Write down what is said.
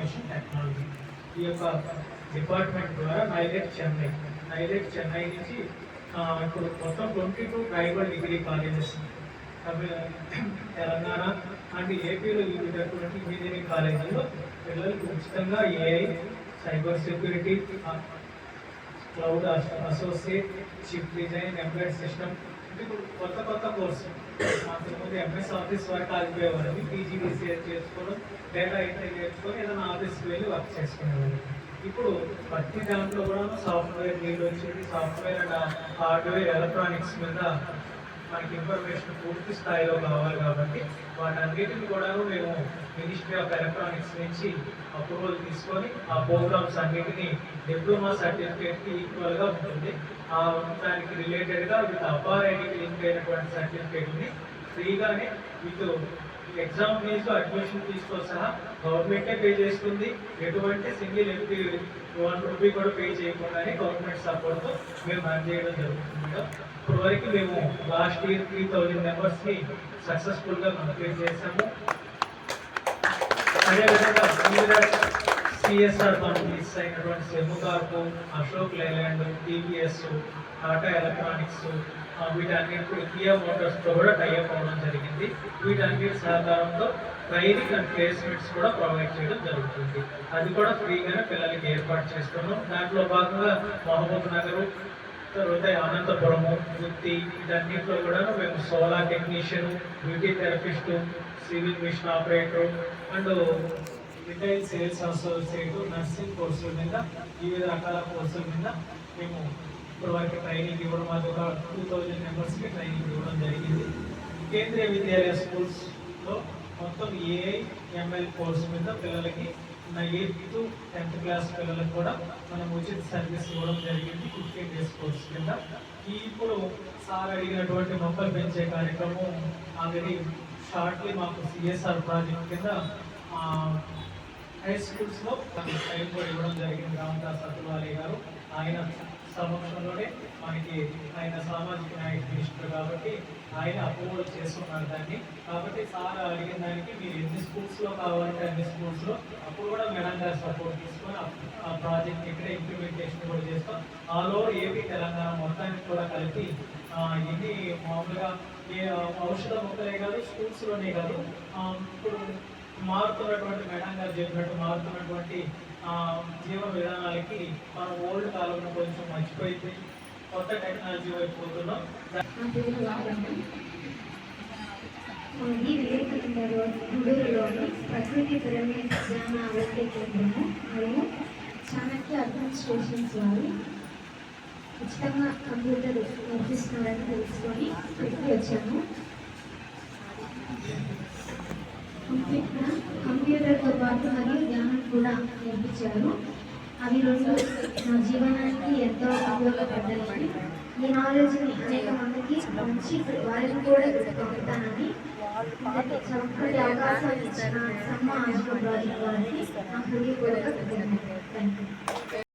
Information technology. ఈ యొక్క department ద్వారా నైలెట్ చెన్నై నుంచి ఇప్పుడు మొత్తం 22 tribal degree colleges Telangana and ఏపీలో ఉన్నటువంటి ఇంజనీరింగ్ కాలేజీలో పిల్లలకు ఉచితంగా AI, cyber security, cloud associate, chip design, embedded system, ఇప్పుడు కొత్త కోర్సు. అంతకుముందు ఎంఎస్ ఆఫీస్ వరకు ఆగిపోయేవారు, పీజీడీసీఏ చేసుకోవడం, డేటా ఎంట్రీ చేసుకొని ఏదైనా ఆఫీస్కి వెళ్ళి వర్క్ చేసుకునేవారు. ఇప్పుడు ప్రతి దాంట్లో కూడా సాఫ్ట్వేర్ నీళ్ళు వచ్చింది. సాఫ్ట్వేర్ అండ్ హార్డ్వేర్, ఎలక్ట్రానిక్స్ మీద మనకి ఇన్ఫర్మేషన్ పూర్తి స్థాయిలో కావాలి కాబట్టి వాటన్నిటిని కూడా మేము మినిస్ట్రీ ఆఫ్ ఎలక్ట్రానిక్స్ నుంచి అప్రూవల్ తీసుకొని ఆ ప్రోగ్రామ్స్ అన్నిటినీ డిప్లొమా సర్టిఫికేట్కి ఈక్వల్గా ఉంటుంది. ఆ దానికి రిలేటెడ్గా విత్ అపారైటీకి లింక్ అయినటువంటి సర్టిఫికేట్ని ఫ్రీగానే విత్ ఎగ్జామ్ ఫీజు, అడ్మిషన్ ఫీజుతో సహా గవర్నమెంటే పే చేస్తుంది. ఎటువంటి సింగిల్ ఎంపీ 1 రూపీ కూడా పే చేయకుండానే గవర్నమెంట్ సపోర్ట్తో మేము రన్ చేయడం జరుగుతుంది. ఇప్పుడు వరకు మేము లాస్ట్ ఇయర్ 3000 మెంబర్స్ని సక్సెస్ఫుల్గా కంప్లీట్ చేసాము. అదేవిధంగా సిఎస్ఆర్ కంపెనీస్ అయినటువంటి సెముకార్పు, అశోక్ లేలాండ్, టీవీఎస్, టాటా ఎలక్ట్రానిక్స్, వీటన్నిటి కియా మోటార్స్తో కూడా టైఅప్ అవ్వడం జరిగింది. వీటన్నిటి సహకారంతో ట్రైనింగ్ అండ్ ప్లేస్మెంట్స్ కూడా ప్రొవైడ్ చేయడం జరుగుతుంది. అది కూడా ఫ్రీగానే పిల్లలకి ఏర్పాటు చేస్తున్నాం. దాంట్లో భాగంగా మహబూబ్ నగర్, తర్వాత అనంతపురము, వృత్తి, వీటన్నిటిలో కూడా మేము solar technician, beauty therapist, civil machine operator and retail sales associate, nursing కోర్సుల మీద, వివిధ రకాల కోర్సుల మీద మేము ఇప్పటివరకు ట్రైనింగ్ ఇవ్వడం, అది ఒక 2000 మెంబర్స్కి ట్రైనింగ్ ఇవ్వడం జరిగింది. కేంద్రీయ విద్యాలయ స్కూల్స్లో మొత్తం ఏఐ, ఎంఎల్ కోర్సు మీద పిల్లలకి 8th to 10th క్లాస్ పిల్లలకు కూడా మనం ఉచిత సర్వీస్ ఇవ్వడం జరిగింది 15 days కోర్సు కింద. ఇప్పుడు సార్ అడిగినటువంటి మొక్కలు పెంచే కార్యక్రమం ఆల్రెడీ షార్ట్లీ మాకు సిఎస్ఆర్ ప్రాజెక్ట్ కింద హై స్కూల్స్లో టైం కూడా ఇవ్వడం జరిగింది. రామదాస్ అతువాలే గారు ఆయన సమక్షంలోనే మనకి ఆయన సామాజిక న్యాయ మినిస్టర్ కాబట్టి ఆయన అప్రూవల్ చేస్తున్నారు దాన్ని. కాబట్టి సార్ అడిగిన దానికి మీరు ఎన్ని స్కూల్స్లో కావాలంటే అన్ని స్కూల్స్లో అప్పుడు కూడా మేడం గారు సపోర్ట్ తీసుకొని ఆ ప్రాజెక్ట్ ఇక్కడే ఇంప్లిమెంటేషన్ కూడా చేస్తాం. ఆల్ ఓవర్ ఏపీ, తెలంగాణ మొత్తానికి కూడా కలిపి ఎన్ని మామూలుగా ఔషధ మొక్కలే కాదు, స్కూల్స్లోనే కాదు, ఇప్పుడు మారుతున్నటువంటి మేడం గారు చెప్పినట్టు మారుతున్నటువంటి జీవన విధానాలకి మనం ఓల్డ్ కాలంలో కొంచెం మర్చిపోయింది, కొత్త టెక్నాలజీ వైపు పోతున్నాం. ప్రకృతి పిరమిడ్ జ్ఞాన ఆరోగ్య కేంద్రము మరియు చాణక్య అడ్మినిస్ట్రేషన్స్ వారు ఉచితంగా కంప్యూటర్ నేర్పిస్తున్నారని తెలుసుకొని ఇక్కడికి వచ్చాము. కంప్యూటర్తో పాటు మరియు ధ్యానం కూడా నేర్పించారు. అవి రెండు నా జీవనానికి ఎంతో ఉపయోగపడ్డాయి. ఈ నాలెడ్జ్ని అనేక మందికి మంచి వారిని కూడా పంపుతానని చక్కటి అవకాశాలు ఇచ్చిన సమ్మ ఆశ్రమ ప్రాజెక్ట్ వారికి నా హృదయపూర్వక కృతజ్ఞతలు. Thank you.